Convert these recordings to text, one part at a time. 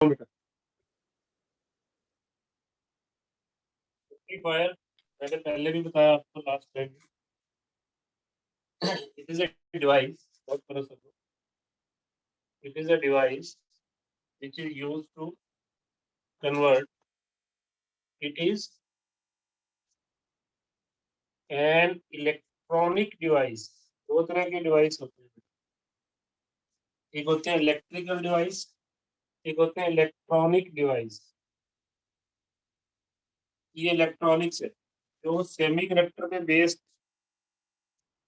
बेटा रेक्टिफायर मैंने पहले भी बताया आपको last time. It is a device, बहुत बड़ा सब। It is a device which is used to convert. It is an electronic device. दो तरह के डिवाइस होते हैं, एक होते हैं इलेक्ट्रिकल डिवाइस, एक होते हैं इलेक्ट्रॉनिक डिवाइस। ये इलेक्ट्रॉनिक्स है, जो सेमीकंडक्टर पे बेस्ड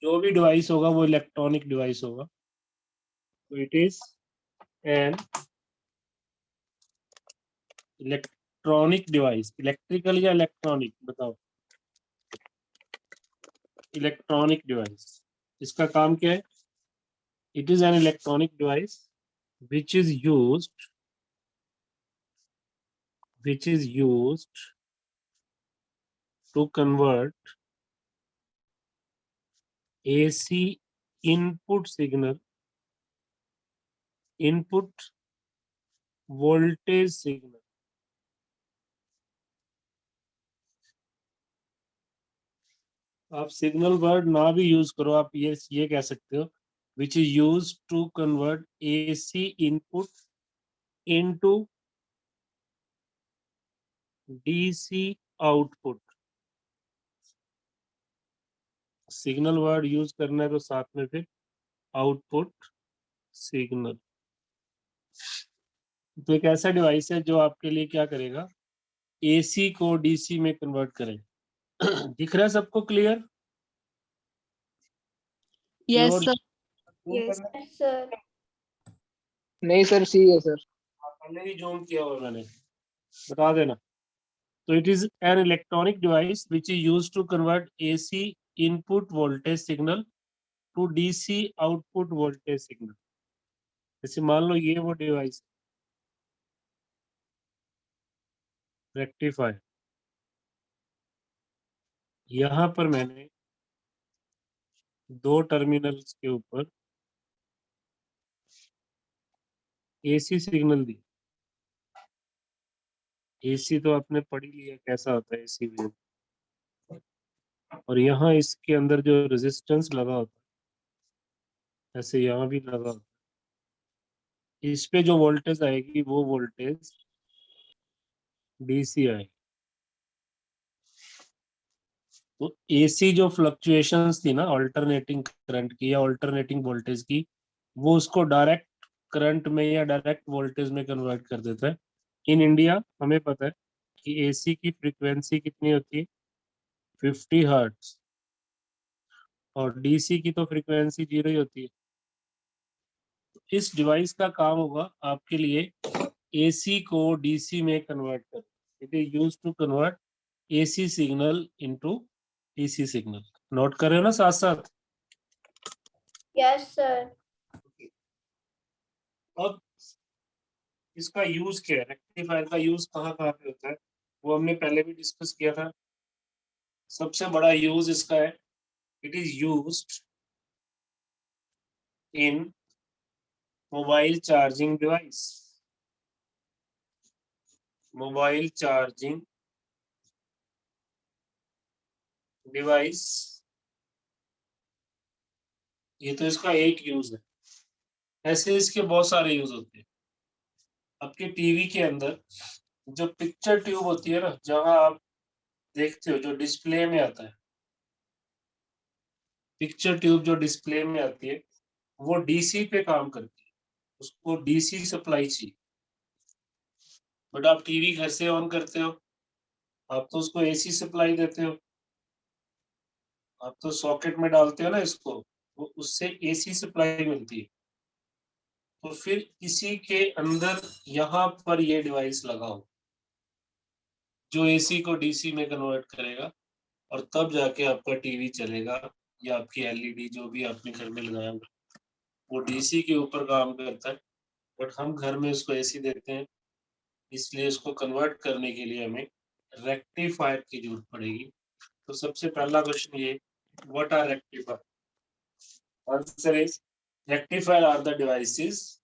जो भी डिवाइस होगा वो इलेक्ट्रॉनिक डिवाइस होगा। तो it is an electronic device. Electrical या इलेक्ट्रॉनिक बताओ? Electronic device. इसका काम क्या है? It is an electronic device which is used to convert AC input voltage signal। आप सिग्नल वर्ड ना भी यूज करो, आप ये कह सकते हो which is used to convert AC input into DC output। Signal word use करना है तो साथ में फिर आउटपुट सिग्नल। तो एक ऐसा डिवाइस है जो आपके लिए क्या करेगा? AC को DC में कन्वर्ट करेगा। दिख रहा है सबको क्लियर? यस और सर। Yes sir. नहीं सर, सी है सर। पहले ही जूम किया हुआ मैंने, बता देना। तो it is an electronic device which is used to convert AC input voltage signal to DC output voltage signal. जैसे मान लो ये वो डिवाइस रेक्टिफायर, यहाँ पर मैंने दो टर्मिनल्स के ऊपर AC सिग्नल दी। AC तो आपने पढ़ ही लिया कैसा होता है AC वेव। और यहाँ इसके अंदर जो रेजिस्टेंस लगा होता है, ऐसे यहाँ भी लगा होता है, इस पे जो वोल्टेज आएगी वो वोल्टेज DC आएगी। तो AC जो फ्लक्चुएशंस थी ना अल्टरनेटिंग करंट की या अल्टरनेटिंग वोल्टेज की, वो उसको डायरेक्ट करंट में या डायरेक्ट वोल्टेज में कन्वर्ट कर देता है। इन इंडिया हमें पता है कि AC की फ्रीक्वेंसी कितनी होती है? 50 हर्ट्ज। और DC की तो फ्रीक्वेंसी 0 ही होती है। इस डिवाइस का काम होगा आपके लिए AC को DC में कन्वर्ट कर। It is used to convert AC signal into DC signal. Note कर रहे हो ना साथ साथ? Yes sir. अब इसका यूज क्या है? रेक्टिफायर का यूज कहाँ कहाँ पे होता है वो हमने पहले भी डिस्कस किया था। सबसे बड़ा यूज इसका है, it is used in mobile charging device. Mobile charging device, ये तो इसका एक यूज है। ऐसे इसके बहुत सारे यूज होते हैं। आपके टीवी के अंदर जो पिक्चर ट्यूब होती है ना, जहां आप देखते हो जो डिस्प्ले में आता है, पिक्चर ट्यूब जो डिस्प्ले में आती है वो DC पे काम करती है, उसको DC सप्लाई चाहिए। बट आप टीवी घर से ऑन करते हो, आप तो उसको AC सप्लाई देते हो, आप तो सॉकेट में डालते हो ना इसको, तो उससे AC सप्लाई मिलती है। तो फिर इसी के अंदर यहाँ पर ये डिवाइस लगा हो जो AC को DC में कन्वर्ट करेगा, और तब जाके आपका टीवी चलेगा या आपकी LED जो भी आपने घर में लगाया होगा, वो DC के ऊपर काम करता है। बट हम घर में इसको AC देते हैं, इसलिए इसको कन्वर्ट करने के लिए हमें रेक्टिफायर की जरूरत पड़ेगी। तो सबसे पहला क्वेश्चन ये, what are rectifier? Answer is rectifier are the devices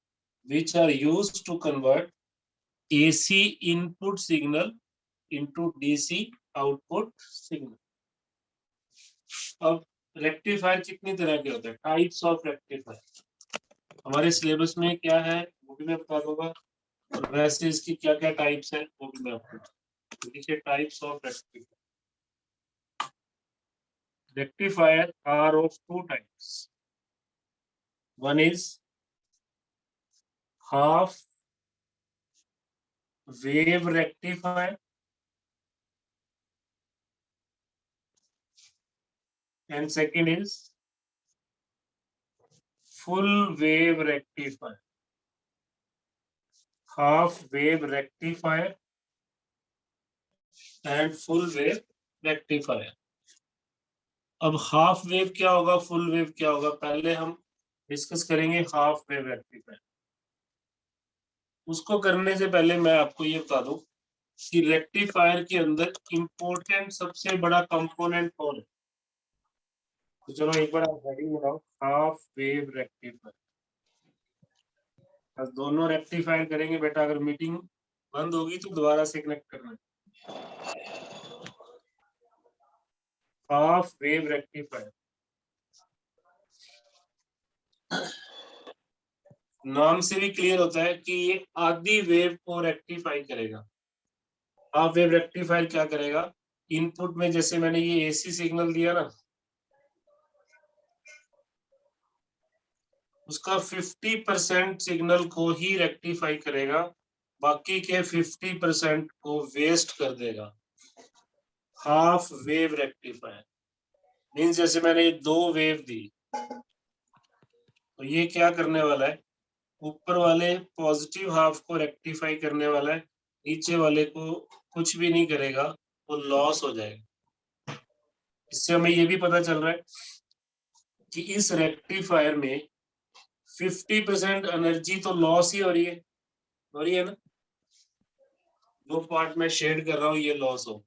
which are used to convert AC input signal into DC output signal. अब रेक्टिफायर कितनी तरह के होते हैं, टाइप्स ऑफ रेक्टिफायर हमारे सिलेबस में क्या है वो भी मैं बता दूंगा, और वैसे इसकी क्या क्या टाइप्स है वो भी मैं आपको देखिए। Types of rectifier, rectifier are of two types. One is half wave rectifier and second is full wave rectifier. Half wave rectifier and full wave rectifier. अब हाफ वेव क्या होगा, फुल वेव क्या होगा, पहले हम डिस्कस करेंगे half wave rectifier. उसको करने से पहले मैं आपको ये बता दूं कि रेक्टिफायर के अंदर इंपॉर्टेंट सबसे बड़ा कंपोनेंट कौन है। तो चलो एक बार आप हेडिंग बनाओ, हाफ वेव रेक्टिफायर। बस दोनों रेक्टिफायर करेंगे बेटा, अगर मीटिंग बंद होगी तो दोबारा से कनेक्ट करना। हाफ वेव रेक्टिफायर नाम से भी क्लियर होता है कि ये आधी वेव को रेक्टिफाई करेगा। हाफ वेव रेक्टिफायर क्या करेगा, इनपुट में जैसे मैंने ये AC सिग्नल दिया ना, उसका 50% सिग्नल को ही रेक्टिफाई करेगा, बाकी के 50% को वेस्ट कर देगा। हाफ वेव रेक्टिफायर मीन्स जैसे मैंने दो वेव दी तो ये क्या करने वाला है, ऊपर वाले पॉजिटिव हाफ को रेक्टिफाई करने वाला है, नीचे वाले को कुछ भी नहीं करेगा, वो लॉस हो जाएगा। इससे हमें ये भी पता चल रहा है कि इस रेक्टिफायर में 50% एनर्जी तो लॉस ही हो रही है ना, जो पार्ट में शेड कर रहा हूँ ये लॉस हो,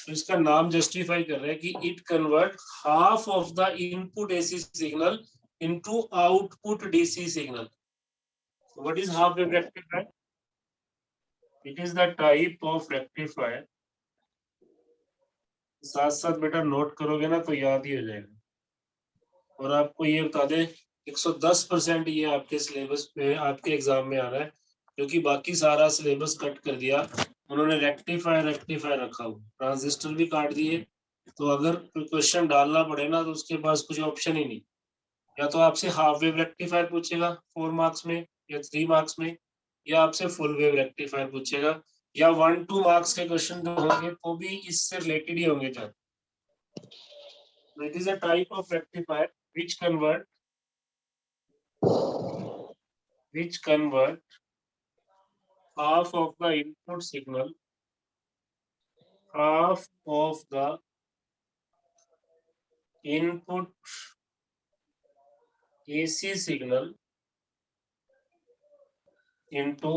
तो इसका नाम जस्टिफाई कर रहा है कि it convert half of the input AC signal into output DC signal. What is half wave rectifier? It is the type of rectifier, साथ साथ बेटा नोट करोगे ना तो याद ही हो जाएगा। और आपको ये बता दें 110% ये आपके सिलेबस पे आपके एग्जाम में आ रहा है, क्योंकि बाकी सारा सिलेबस कट कर दिया उन्होंने, रेक्टिफायर रखा हुआ, ट्रांजिस्टर भी काट दिए। तो अगर क्वेश्चन डालना पड़े ना तो उसके पास कुछ ऑप्शन ही नहीं, या तो आपसे हाफ वेव रेक्टिफायर पूछेगा 4 मार्क्स में या 3 मार्क्स में, या आपसे फुल वेव रेक्टिफायर पूछेगा, या 1-2 मार्क्स के क्वेश्चन होंगे तो भी इससे रिलेटेड ही होंगे ज्यादा। It is a type of rectifier which convert half of the input signal, half of the input AC signal into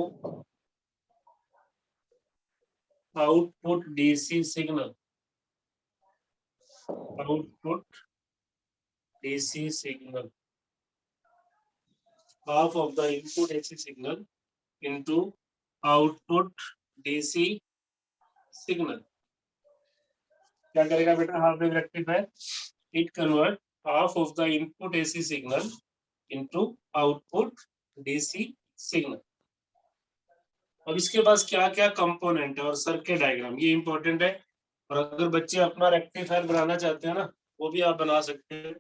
output DC signal. Output DC signal. Half of the input AC signal into output DC signal. क्या करेगा बेटा half wave rectifier? It convert half of the input AC signal into output DC signal. अब इसके पास क्या क्या component है और circuit diagram, ये इंपॉर्टेंट है। और अगर बच्चे अपना रेक्टिफायर बनाना चाहते हैं ना वो भी आप बना सकते हैं।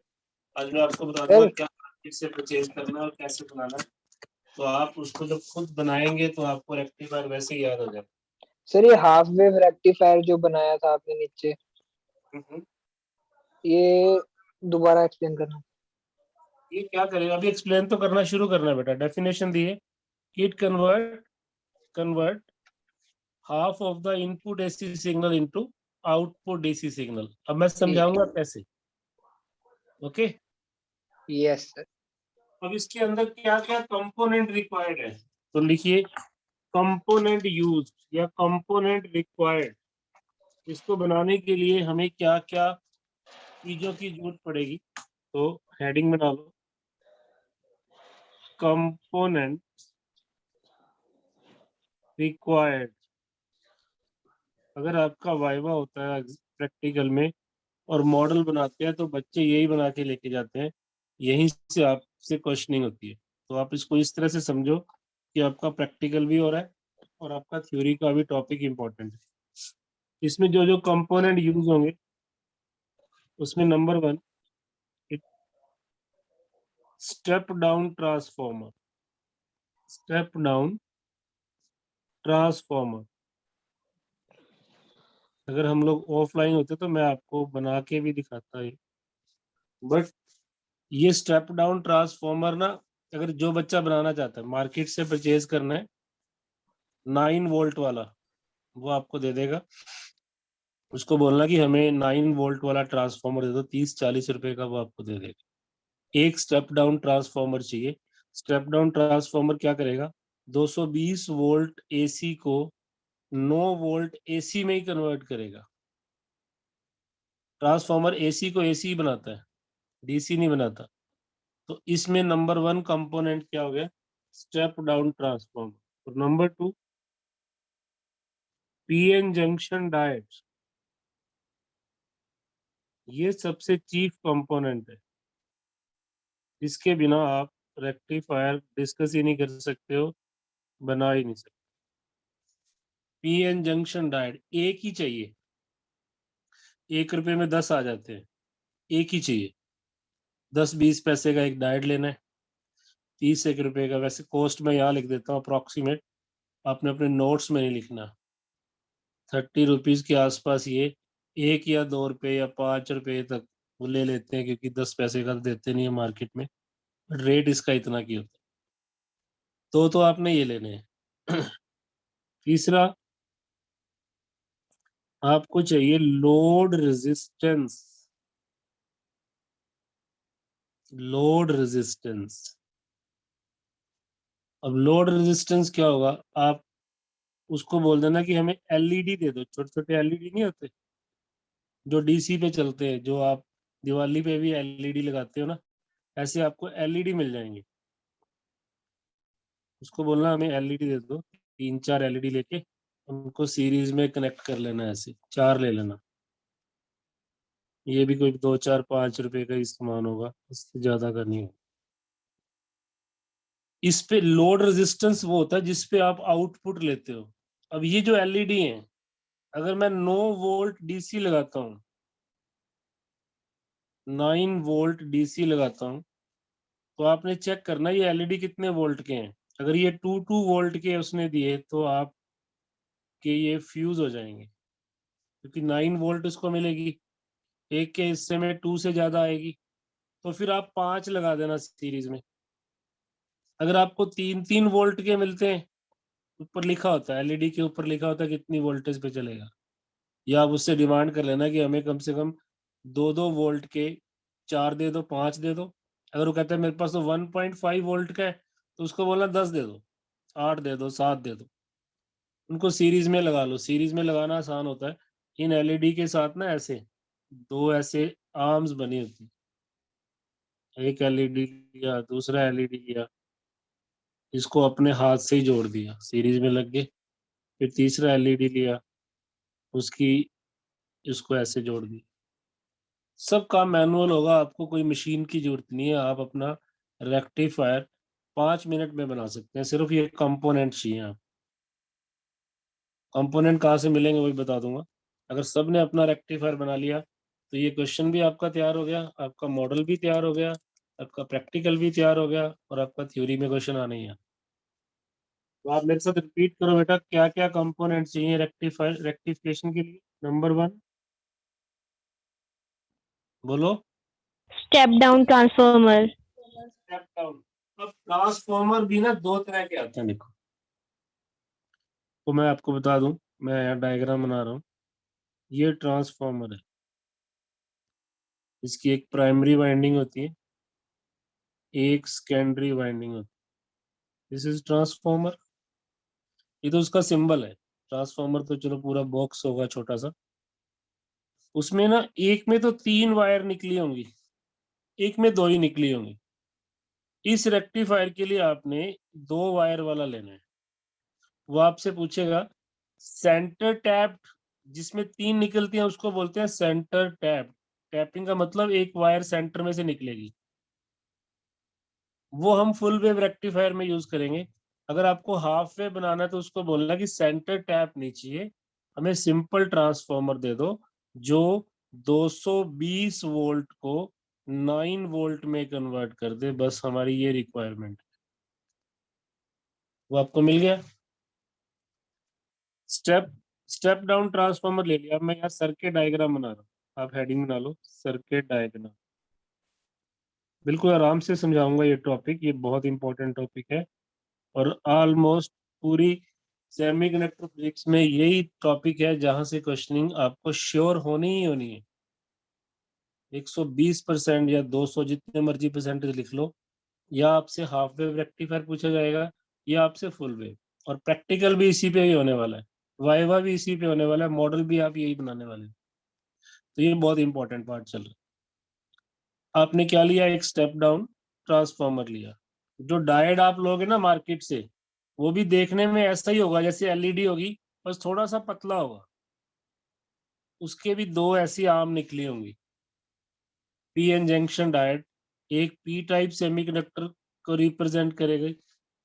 आज मैं आपको बता दूंगा क्या मार्केट से परचेज करना है और कैसे बनाना है, तो आप उसको जब खुद बनाएंगे तो आपको रेक्टिफायर वैसे ही याद हो जाएगा। सर ये हाफ वेव रेक्टिफायर जो बनाया था आपने नीचे, ये दोबारा एक्सप्लेन करना। ये क्या करेगा, अभी एक्सप्लेन तो करना शुरू करना है बेटा। डेफिनेशन दी है, it convert half of the input AC signal into output DC signal. अब मैं समझाऊंगा कैसे। Okay yes sir. अब इसके अंदर क्या क्या कंपोनेंट रिक्वायर्ड है, तो लिखिए कंपोनेंट यूज या कंपोनेंट रिक्वायर्ड। इसको बनाने के लिए हमें क्या क्या चीजों की जरूरत पड़ेगी, तो हेडिंग बना लो, कंपोनेंट रिक्वायर्ड। अगर आपका वाइवा होता है प्रैक्टिकल में और मॉडल बनाते हैं तो बच्चे यही बना के लेके जाते हैं, यहीं से आपसे क्वेश्चनिंग होती है। तो आप इसको इस तरह से समझो कि आपका प्रैक्टिकल भी हो रहा है और आपका थ्योरी का भी टॉपिक इम्पोर्टेंट है। इसमें जो जो कंपोनेंट यूज होंगे उसमें number 1 step down transformer. Step down transformer अगर हम लोग ऑफलाइन होते तो मैं आपको बना के भी दिखाता है, बट ये स्टेप डाउन ट्रांसफॉर्मर ना, अगर जो बच्चा बनाना चाहता है मार्केट से परचेज करना है 9 वोल्ट वाला, वो आपको दे देगा। उसको बोलना कि हमें 9 वोल्ट वाला ट्रांसफॉर्मर दे दो, 30-40 रुपए का वो आपको दे देगा। एक स्टेप डाउन ट्रांसफॉर्मर चाहिए। स्टेप डाउन ट्रांसफॉर्मर क्या करेगा, 220 वोल्ट एसी को 9 वोल्ट एसी में ही कन्वर्ट करेगा। ट्रांसफॉर्मर एसी को एसी बनाता है, डीसी नहीं बनाता। तो इसमें नंबर 1 कंपोनेंट क्या हो गया, स्टेप डाउन ट्रांसफॉर्मर। और नंबर 2 पीएन जंक्शन डायोड, ये सबसे चीफ कंपोनेंट है। इसके बिना आप रेक्टिफायर डिस्कस ही नहीं कर सकते हो, बना ही नहीं सकते। पीएन जंक्शन डायोड एक ही चाहिए, 1 रुपए में 10 आ जाते हैं, एक ही चाहिए। 10-20 पैसे का एक डायोड लेना है, 30 रुपए का। वैसे कॉस्ट मैं यहाँ लिख देता हूँ अप्रोक्सीमेट, आपने अपने नोट्स में नहीं लिखना। 30 रुपीज के आसपास ये 1 या 2 रुपए या 5 रुपए तक वो ले लेते हैं, क्योंकि 10 पैसे का तो देते नहीं है मार्केट में, रेट इसका इतना की होता है। तो आपने ये लेने हैं। तीसरा आपको चाहिए लोड रेजिस्टेंस। लोड रेजिस्टेंस, अब लोड रेजिस्टेंस क्या होगा, आप उसको बोल देना कि हमें एलईडी दे दो। छोटे छोटे एलईडी नहीं होते जो डीसी पे चलते हैं, जो आप दिवाली पे भी एलईडी लगाते हो ना, ऐसे आपको एलईडी मिल जाएंगे। उसको बोलना हमें एलईडी दे दो, 3-4 एलईडी लेके उनको सीरीज में कनेक्ट कर लेना, ऐसे 4 ले लेना। ये भी कोई 2-4-5 रुपए का ही सामान होगा, इससे ज्यादा का नहीं होगा। इस पे लोड रेजिस्टेंस वो होता है जिसपे आप आउटपुट लेते हो। अब ये जो एलईडी है, अगर मैं 9 वोल्ट डीसी लगाता हूँ, 9 वोल्ट डीसी लगाता हूँ, तो आपने चेक करना ये एलईडी कितने वोल्ट के हैं। अगर ये 2 वोल्ट के उसने दिए तो आप के ये फ्यूज हो जाएंगे, क्योंकि 9 वोल्ट उसको मिलेगी, एक के हिस्से में 2 से ज्यादा आएगी। तो फिर आप 5 लगा देना सीरीज में। अगर आपको 3-3 वोल्ट के मिलते हैं, ऊपर लिखा होता है एलईडी के ऊपर लिखा होता है कितनी वोल्टेज पे चलेगा, या आप उससे डिमांड कर लेना कि हमें कम से कम 2-2 वोल्ट के 4 दे दो, 5 दे दो। अगर वो कहता है मेरे पास तो 1.5 वोल्ट का है, तो उसको बोलना 10 दे दो, 8 दे दो, 7 दे दो। उनको सीरीज में लगा लो। सीरीज में लगाना आसान होता है। इन एलईडी के साथ ना ऐसे 2 ऐसे आर्म्स बनी होती, एक एलईडी लिया, दूसरा एलईडी लिया, इसको अपने हाथ से ही जोड़ दिया, सीरीज में लग गए। फिर तीसरा एलईडी लिया, उसकी इसको ऐसे जोड़ दिया। सब काम मैनुअल होगा, आपको कोई मशीन की जरूरत नहीं है। आप अपना रेक्टिफायर 5 मिनट में बना सकते हैं, सिर्फ ये कंपोनेंट चाहिए। आप कंपोनेंट कहाँ से मिलेंगे वही बता दूंगा। अगर सब ने अपना रेक्टिफायर बना लिया तो ये क्वेश्चन भी आपका तैयार हो गया, आपका मॉडल भी तैयार हो गया, आपका प्रैक्टिकल भी तैयार हो गया, और आपका थ्योरी में क्वेश्चन आने ही है। तो आप मेरे साथ रिपीट करो बेटा, क्या क्या कंपोनेंट चाहिए रेक्टिफायर रेक्टिफिकेशन के लिए। नंबर 1 बोलो। Step down transformer. Step down. अब ट्रांसफॉर्मर भी ना 2 तरह के आते हैं, देखो तो मैं आपको बता दूं, मैं यहाँ डायग्राम बना रहा हूँ। ये ट्रांसफॉर्मर है, इसकी एक प्राइमरी वाइंडिंग होती है, एक सेकेंडरी वाइंडिंग होती है। This is transformer. ये तो उसका सिंबल है। ट्रांसफॉर्मर तो चलो पूरा बॉक्स होगा छोटा सा, उसमें ना एक में तो 3 वायर निकली होंगी, एक में 2 ही निकली होंगी। इस रेक्टिफायर के लिए आपने 2 वायर वाला लेना है। वो आपसे पूछेगा सेंटर टैप जिसमें 3 निकलती हैं उसको बोलते हैं सेंटर टैप। टैपिंग का मतलब एक वायर सेंटर में से निकलेगी, वो हम फुल वेव रेक्टिफायर में यूज करेंगे। अगर आपको हाफ वेव बनाना है तो उसको बोलना कि सेंटर टैप नहीं चाहिए, हमें सिंपल ट्रांसफॉर्मर दे दो जो 220 वोल्ट को 9 वोल्ट में कन्वर्ट कर दे, बस हमारी ये रिक्वायरमेंट। वो आपको मिल गया। स्टेप डाउन ट्रांसफॉर्मर ले लिया। मैं यहाँ सर्किट डायग्राम बना रहा हूँ, आप हेडिंग बना लो सर्किट डायग्राम। बिल्कुल आराम से समझाऊंगा ये टॉपिक, ये बहुत इंपॉर्टेंट टॉपिक है और ऑलमोस्ट पूरी सेमीकंडक्टर फिजिक्स में यही टॉपिक है जहां से क्वेश्चनिंग आपको श्योर होनी ही होनी है। 120% या 200 जितने मर्जी परसेंटेज लिख लो, या आपसे हाफ वेव रेक्टिफायर पूछा जाएगा या आपसे फुल वेव, और प्रैक्टिकल भी इसी पे ही होने वाला है, वाइवा भी इसी पे होने वाला है, मॉडल भी आप यही बनाने वाले हैं। तो ये बहुत इंपॉर्टेंट पार्ट चल रहा है। आपने क्या लिया, एक स्टेप डाउन ट्रांसफॉर्मर लिया। जो डायोड आप लोगे ना मार्केट से, वो भी देखने में ऐसा ही होगा जैसे एलईडी होगी, बस थोड़ा सा पतला होगा। उसके भी दो ऐसी आर्म निकली होंगी, पी एन जंक्शन डायोड, एक पी टाइप सेमीकंडक्टर को रिप्रेजेंट करेगी,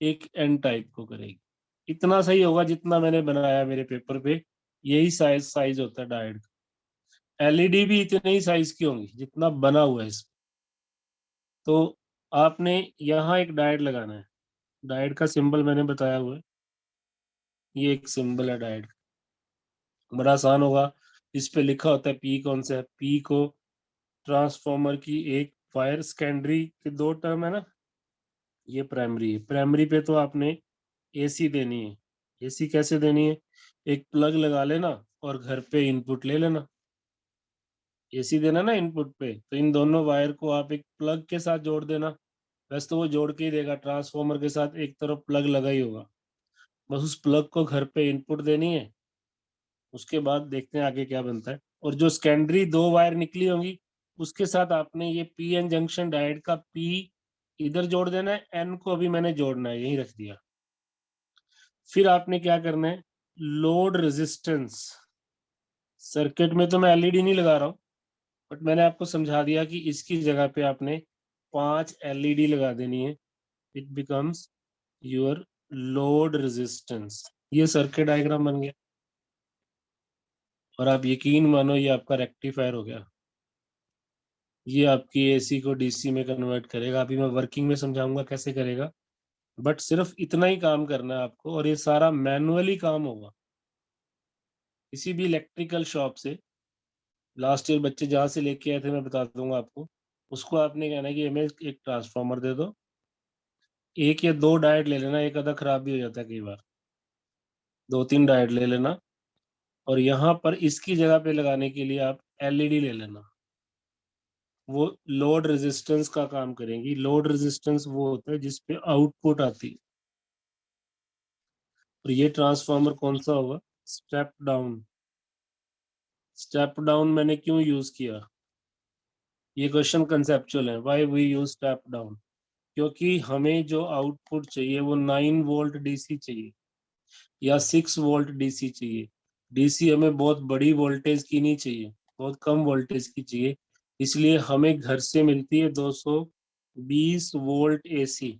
एक एन टाइप को करेगी। इतना सही होगा जितना मैंने बनाया मेरे पेपर पे, यही साइज होता है डायोड का। एलईडी भी इतने ही साइज की होंगी जितना बना हुआ है इसमें। तो आपने यहाँ एक डायोड लगाना है। डायोड का सिंबल मैंने बताया हुआ है, ये एक सिंबल है डायोड। बड़ा आसान होगा, इस पे लिखा होता है पी कौन सा है। पी को ट्रांसफॉर्मर की एक वायर, सेकेंडरी के दो टर्म है ना, ये प्राइमरी है। प्राइमरी पे तो आपने एसी देनी है। एसी कैसे देनी है, एक प्लग लगा लेना और घर पे इनपुट ले लेना। एसी देना ना इनपुट पे, तो इन दोनों वायर को आप एक प्लग के साथ जोड़ देना। वैसे तो वो जोड़ के ही देगा, ट्रांसफॉर्मर के साथ एक तरफ प्लग लगा ही होगा, बस उस प्लग को घर पे इनपुट देनी है। उसके बाद देखते हैं आगे क्या बनता है। और जो सेकेंडरी दो वायर निकली होंगी उसके साथ आपने ये पी एन जंक्शन डायोड का पी इधर जोड़ देना है, एन को अभी मैंने जोड़ना है, यही रख दिया। फिर आपने क्या करना है, लोड रेजिस्टेंस। सर्किट में तो मैं एलईडी नहीं लगा रहा हूँ, बट मैंने आपको समझा दिया कि इसकी जगह पे आपने 5 एलईडी लगा देनी है। It becomes your load resistance. ये सर्किट डायग्राम बन गया और आप यकीन मानो ये आपका रेक्टिफायर हो गया। ये आपकी एसी को डीसी में कन्वर्ट करेगा। अभी मैं वर्किंग में समझाऊंगा कैसे करेगा, बट सिर्फ इतना ही काम करना है आपको, और ये सारा मैनुअली काम होगा। किसी भी इलेक्ट्रिकल शॉप से लास्ट ईयर बच्चे जहाँ से लेके आए थे मैं बता दूंगा आपको, उसको आपने कहना है कि हमें एक ट्रांसफॉर्मर दे दो, एक या दो डायोड ले लेना, एक आधा खराब भी हो जाता है कई बार, 2-3 डायोड ले लेना, और यहाँ पर इसकी जगह पे लगाने के लिए आप एलईडी ले लेना। वो लोड रेजिस्टेंस का काम करेंगी। लोड रेजिस्टेंस वो होता है जिसपे आउटपुट आती है। और ये ट्रांसफॉर्मर कौन सा होगा, स्टेप डाउन। स्टेप डाउन मैंने क्यों यूज किया, ये क्वेश्चन कंसेप्चुअल है। Why we use step down, क्योंकि हमें जो आउटपुट चाहिए वो 9 वोल्ट डीसी चाहिए या 6 वोल्ट डीसी चाहिए। डीसी हमें बहुत बड़ी वोल्टेज की नहीं चाहिए, बहुत कम वोल्टेज की चाहिए। इसलिए हमें घर से मिलती है 220 वोल्ट एसी।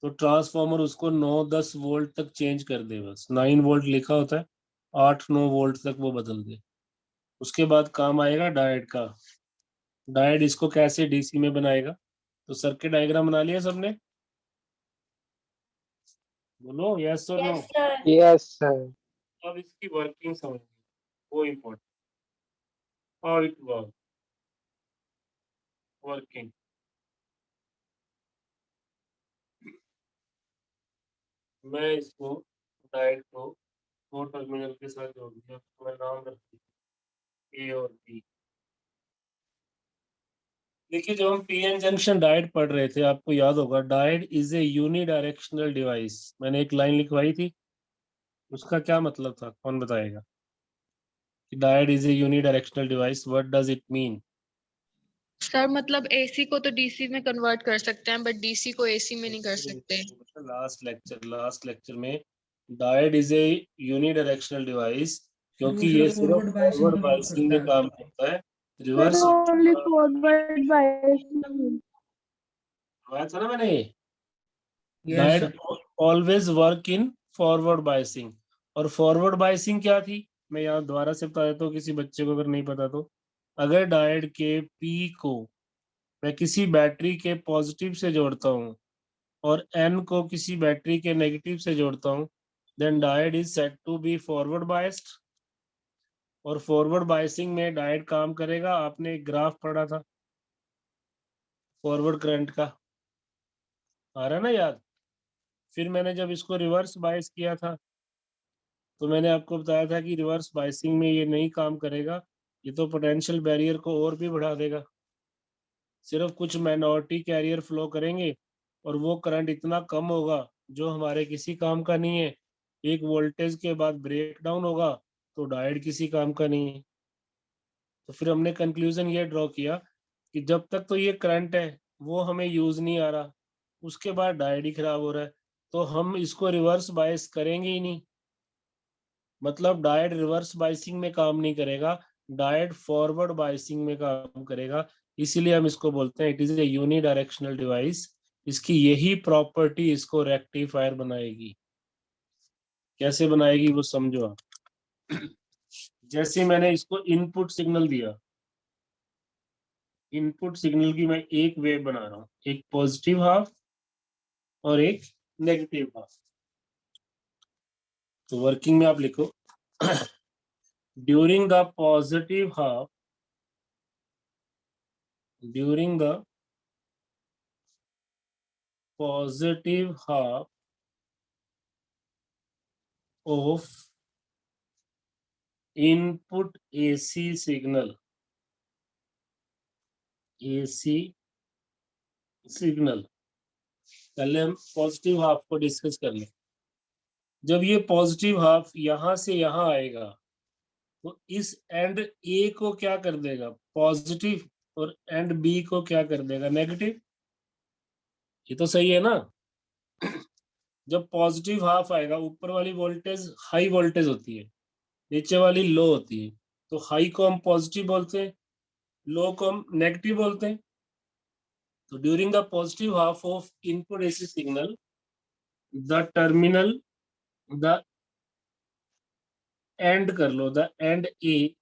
तो ट्रांसफॉर्मर उसको 9-10 वोल्ट तक चेंज कर दे, बस 9 वोल्ट लिखा होता है, 8-9 वोल्ट तक वो बदल दे। उसके बाद काम आएगा डायोड का। डायोड इसको कैसे डीसी में बनाएगा, तो सर्किट डायग्राम बना लिया सबने, बोलो यस और no. Yes, sir. Yes sir. अब इसकी वर्किंग समझिए, वो important, how it work, working. मैं इसको डायोड को दो टर्मिनल के साथ जोड़ दिया, तो मैं नाम रख दिया ए और बी। देखिए जब हम पीएन जंक्शन डायोड पढ़ रहे थे, आपको याद होगा diode is a unidirectional device, मैंने एक लाइन लिखवाई थी, उसका क्या मतलब था, कौन बताएगा। Diode is a unidirectional device, what does it mean. Sir मतलब एसी को तो डीसी में कन्वर्ट कर सकते हैं बट डीसी को एसी में नहीं कर सकते। लास्ट लेक्चर में diode is a unidirectional device, क्योंकि वो ये सिर्फ सिर्फ फॉरवर्ड बायसिंग फॉरवर्ड में काम बायसिंग में करता है। काम करता है, रिवर्स only forward bias. बताया था ना मैंने। Yes diode always work in forward biasing. और फॉरवर्ड बायसिंग क्या थी, मैं यहाँ दोबारा से बता देता हूँ किसी बच्चे को अगर नहीं पता तो। अगर डायोड के पी को मैं किसी बैटरी के पॉजिटिव से जोड़ता हूँ और एन को किसी बैटरी के नेगेटिव से जोड़ता हूँ, then diode is said to be forward biased. और फॉरवर्ड बायसिंग में डायोड काम करेगा, आपने एक ग्राफ पढ़ा था फॉरवर्ड करंट का, आ रहा है ना याद। फिर मैंने जब इसको रिवर्स बायस किया था तो मैंने आपको बताया था कि रिवर्स बायसिंग में ये नहीं काम करेगा, ये तो पोटेंशियल बैरियर को और भी बढ़ा देगा। सिर्फ कुछ माइनॉरिटी कैरियर फ्लो करेंगे और वो करंट इतना कम होगा जो हमारे किसी काम का नहीं है। एक वोल्टेज के बाद ब्रेक डाउन होगा तो डायोड किसी काम का नहीं है। तो फिर हमने कंक्लूजन ये ड्रॉ किया कि जब तक तो ये करंट है वो हमें यूज नहीं आ रहा, उसके बाद डायोड ही खराब हो रहा है, तो हम इसको रिवर्स बायस करेंगे ही नहीं। मतलब डायोड रिवर्स बायसिंग में काम नहीं करेगा, डायोड फॉरवर्ड बायसिंग में काम करेगा। इसीलिए हम इसको बोलते हैं it is a unidirectional device. इसकी यही प्रॉपर्टी इसको रेक्टिफायर बनाएगी। कैसे बनाएगी वो समझो आप। जैसे मैंने इसको इनपुट सिग्नल दिया, इनपुट सिग्नल की मैं एक वेव बना रहा हूँ, एक पॉजिटिव हाफ और एक नेगेटिव हाफ। तो वर्किंग में आप लिखो during the positive half, during the positive half of input AC signal, AC signal, पहले हम पॉजिटिव हाफ को डिस्कस कर लें। जब ये पॉजिटिव हाफ यहां से यहां आएगा तो इस एंड ए को क्या कर देगा पॉजिटिव, और एंड बी को क्या कर देगा नेगेटिव। ये तो सही है ना। जब पॉजिटिव हाफ आएगा ऊपर वाली वोल्टेज हाई वोल्टेज होती है, नीचे वाली लो होती है, तो हाई को हम पॉजिटिव बोलते हैं, लो को हम नेगेटिव बोलते हैं। तो during the positive half of input AC signal the terminal, the end कर लो, the end A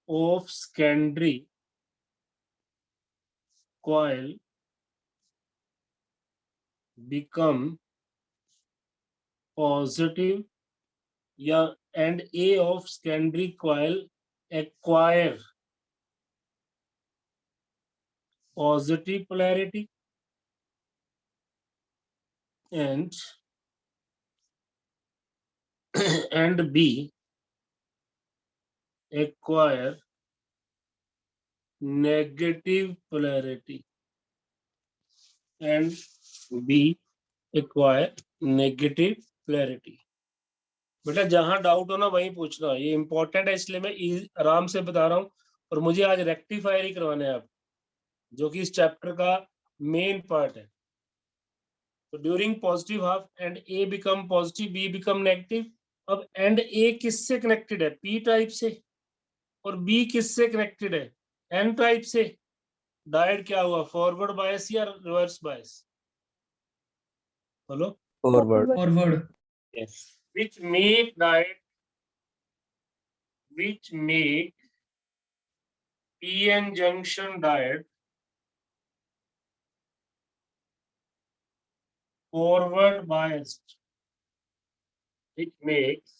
of secondary coil become positive, या end A of secondary coil acquire positive polarity and and B acquire negative polarity and B acquire negative polarity। बेटा जहां doubt हो ना वहीं पूछना, ये इंपॉर्टेंट है इसलिए मैं आराम से बता रहा हूँ। और मुझे आज रेक्टिफायर ही करवाना है आप, जो कि इस चैप्टर का मेन पार्ट है। तो during positive half and A become positive, be become negative. अब एंड ए किससे कनेक्टेड है पी टाइप से, और बी किससे कनेक्टेड है एन टाइप से। डायोड क्या हुआ फॉरवर्ड बायस या रिवर्स बायस, बोलो। Forward. Forward. Yes, which make diode, which make PN junction diode forward biased, which makes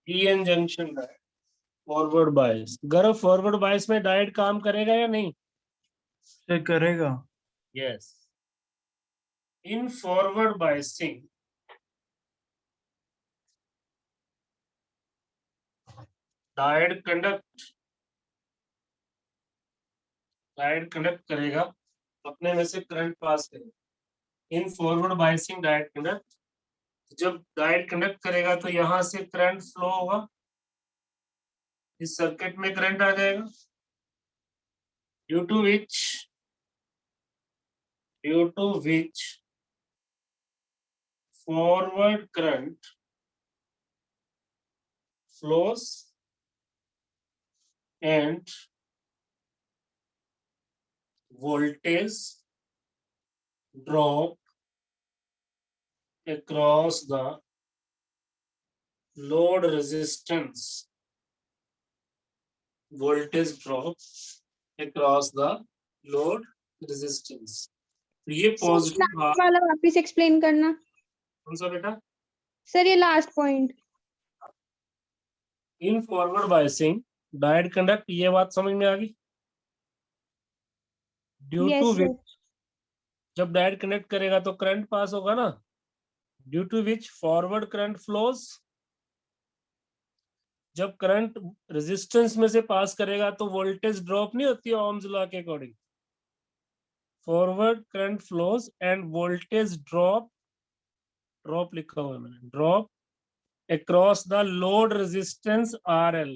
PN junction diode forward bias. गर्व फॉरवर्ड बायस में diode काम करेगा या नहीं? से करेगा। यस, इन फॉरवर्ड बायसिंग डायोड कंडक्ट करेगा, अपने में से करंट पास करेगा। इन फॉरवर्ड बायसिंग डायोड कंडक्ट, जब डायोड कंडक्ट करेगा तो यहां से करंट फ्लो होगा, इस सर्किट में करंट आ जाएगा, due to which forward current flows and voltage drop across the load resistance. Voltage drop across the load resistance. ये पॉजिटिव वाला वापस एक्सप्लेन करना कौन सा बेटा? सर, ये last point. In forward biasing diode conduct, ये बात समझ में आ गई? Due yes to sir. जब डायोड कनेक्ट करेगा तो करंट पास होगा ना, due to which forward current flows. जब करंट रेजिस्टेंस में से पास करेगा तो वोल्टेज ड्रॉप नहीं होती ओम्स लॉ के according. Forward current flows and voltage drop लिखा हुआ है मैंने, drop across the load resistance RL,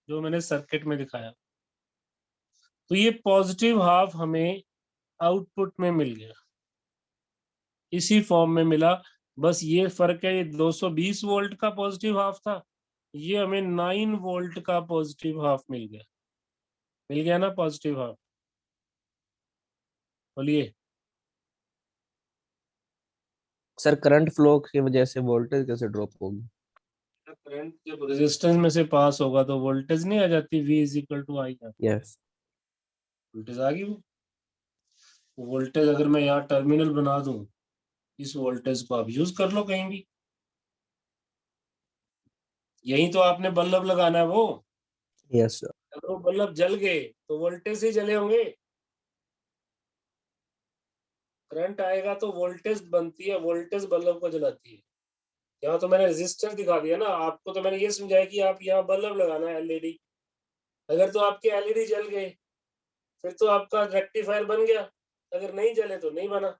जो मैंने सर्किट में दिखाया। तो ये पॉजिटिव हाफ हमें आउटपुट में मिल गया, इसी फॉर्म में मिला। बस ये फर्क है, ये 220 वोल्ट का पॉजिटिव हाफ था, ये हमें 9 वोल्ट का पॉजिटिव हाफ मिल गया ना पॉजिटिव हाफ। बोलिए सर करंट फ्लो की वजह से वोल्टेज कैसे ड्रॉप होगी? करंट जब रेजिस्टेंस में से पास होगा तो वोल्टेज नहीं आ जाती, V = I। यस। वोल्टेज आ गई। वो वोल्टेज अगर मैं यहाँ टर्मिनल बना दूं, इस वोल्टेज को आप यूज कर लो कहीं भी, यही तो आपने बल्ब लगाना है। वो यस सर। अगर वो बल्ब जल गए तो वोल्टेज ही जले होंगे। करंट आएगा तो वोल्टेज बनती है, वोल्टेज बल्ब को जलाती है। यहाँ तो मैंने रेजिस्टेंस दिखा दिया ना आपको, तो मैंने ये समझाया कि आप यहाँ बल्ब लगाना है LED। अगर तो आपके LED जल गए फिर तो आपका रेक्टिफायर बन गया, अगर नहीं जले तो नहीं बना।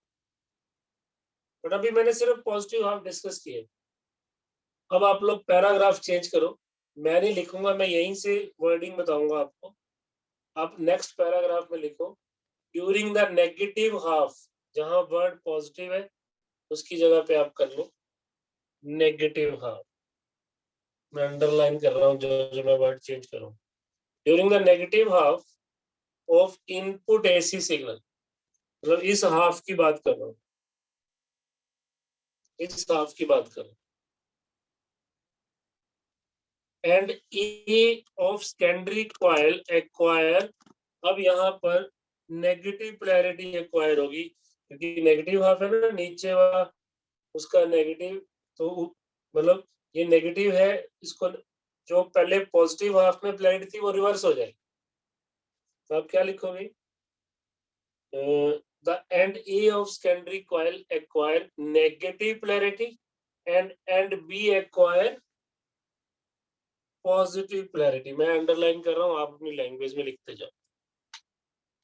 बट अभी मैंने सिर्फ पॉजिटिव हाफ डिस्कस किए। अब आप लोग पैराग्राफ चेंज करो, मैं नहीं लिखूंगा, मैं यहीं से वर्डिंग बताऊंगा आपको। आप नेक्स्ट पैराग्राफ में लिखो ड्यूरिंग द नेगेटिव हाफ, जहां वर्ड पॉजिटिव है उसकी जगह पे आप कर लो नेगेटिव हाफ। मैं अंडरलाइन कर रहा हूँ जो मैं वर्ड चेंज करूँ। During the negative half of input AC signal, मतलब इस हाफ की बात कर रहा हूँ, इस हाफ की बात कर रहा हूँ। And A of secondary coil acquire, अब यहाँ पर नेगेटिव पोलैरिटी एक्वायर होगी, क्योंकि नेगेटिव हाफ है ना नीचे वाला, उसका नेगेटिव, तो मतलब ये नेगेटिव है, इसको जो पहले पॉजिटिव हाफ में पोलैरिटी थी वो रिवर्स हो जाएगी। तो आप क्या लिखोगे? The end A of secondary coil acquire negative polarity and B acquire positive polarity. मैं अंडरलाइन कर रहा हूँ, आप अपनी लैंग्वेज में लिखते जाओ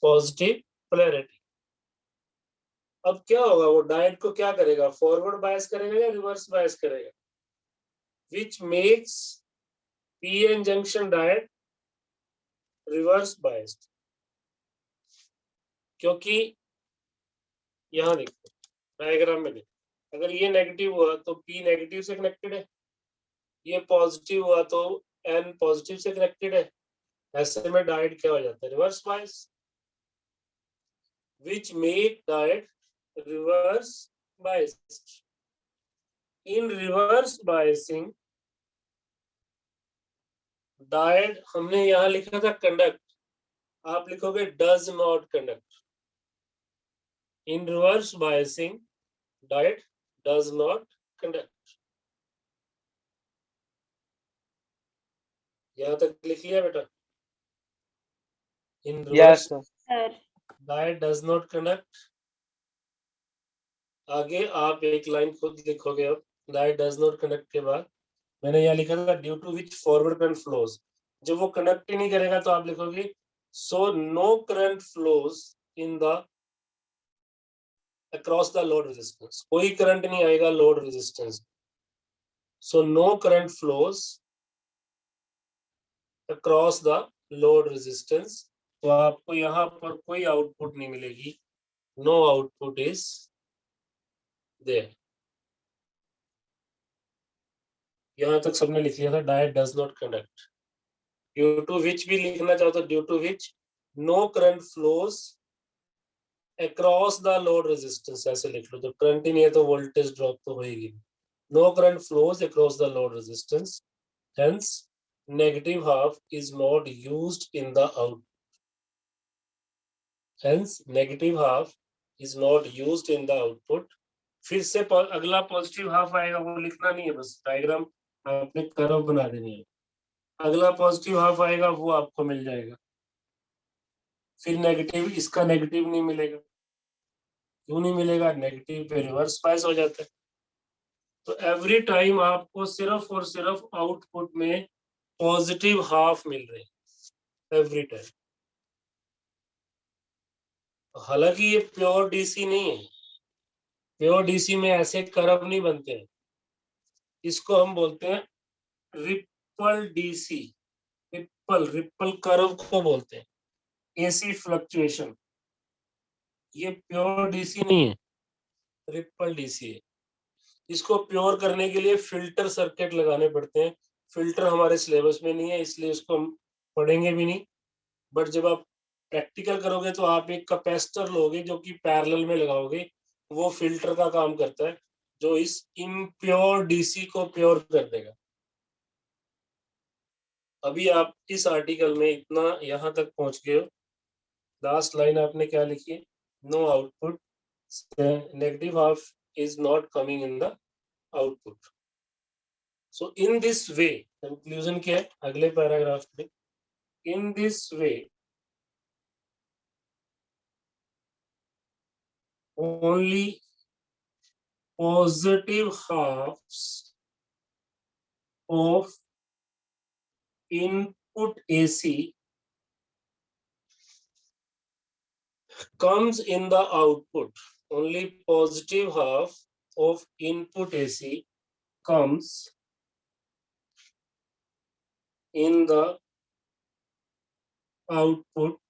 पॉजिटिव पोलैरिटी। अब क्या होगा, वो डायोड को क्या करेगा, फॉरवर्ड बायस करेगा या रिवर्स बायस करेगा? Which makes PN junction diode reverse biased, क्योंकि यहाँ देखो डायग्राम में देखो, अगर ये नेगेटिव हुआ तो P नेगेटिव से कनेक्टेड है, ये पॉजिटिव हुआ तो N पॉजिटिव से कनेक्टेड है। ऐसे में डायोड क्या हो जाता है, reverse bias, which make diode reverse biased. In reverse biasing, diode हमने यहाँ लिखा था conduct, आप लिखोगे does not conduct. In reverse biasing, diode does not conduct. यहाँ तक लिख लिया बेटा? In reverse, diode does not conduct. आगे आप एक लाइन खुद लिखोगे। अब डायोड डज नॉट कंडक्ट के बाद मैंने यहाँ लिखा था due to which forward current flows, जब वो कंडक्ट ही नहीं करेगा तो आप लिखोगे so no current flows in the across the load resistance, कोई करंट नहीं आएगा load resistance, so no current flows across the load resistance. तो आपको यहाँ पर कोई आउटपुट नहीं मिलेगी, नो आउटपुट इज देयर। यहाँ तक सबने लिख लिया था, diode does not conduct, due to which भी लिखना चाहो तो due to which no current flows across the load resistance, ऐसे लिख लो। जब करंट ही नहीं है तो वोल्टेज ड्रॉप तो होएगी। No current flows across the load resistance, hence negative half is not used in the output. Hence negative half is not used in the output. फिर से अगला पॉजिटिव हाफ आएगा, वो लिखना नहीं है, बस डायग्राम आपने कर्व बना देनी है। अगला पॉजिटिव हाफ आएगा वो आपको मिल जाएगा। फिर नेगेटिव, इसका नेगेटिव नहीं मिलेगा। क्यों नहीं मिलेगा? नेगेटिव पे रिवर्स बायस हो जाता है। तो एवरी टाइम आपको सिर्फ और सिर्फ आउटपुट में पॉजिटिव हाफ मिल रहे हैं एवरी टाइम। हालांकि ये प्योर डीसी नहीं है, प्योर डीसी में ऐसे कर्व नहीं बनते हैं, इसको हम बोलते हैं रिपल डीसी। रिपल कर्व को बोलते हैं, एसी फ्लक्चुएशन। ये प्योर डीसी नहीं है, रिपल डीसी है। इसको प्योर करने के लिए फिल्टर सर्किट लगाने पड़ते हैं। फिल्टर हमारे सिलेबस में नहीं है, इसलिए उसको हम पढ़ेंगे भी नहीं। बट जब आप प्रैक्टिकल करोगे तो आप एक कैपेसिटर लोगे जो कि पैरेलल में लगाओगे, वो फिल्टर का काम करता है, जो इस इम्प्योर डीसी को प्योर कर देगा। अभी आप इस आर्टिकल में इतना यहां तक पहुंच गए हो। लास्ट लाइन आपने क्या लिखी है? No output, negative half is not coming in the output. So in this way, conclusion क्या है अगले पैराग्राफ में? In this way only positive halves of input AC comes in the output. Only positive half of input AC comes in the output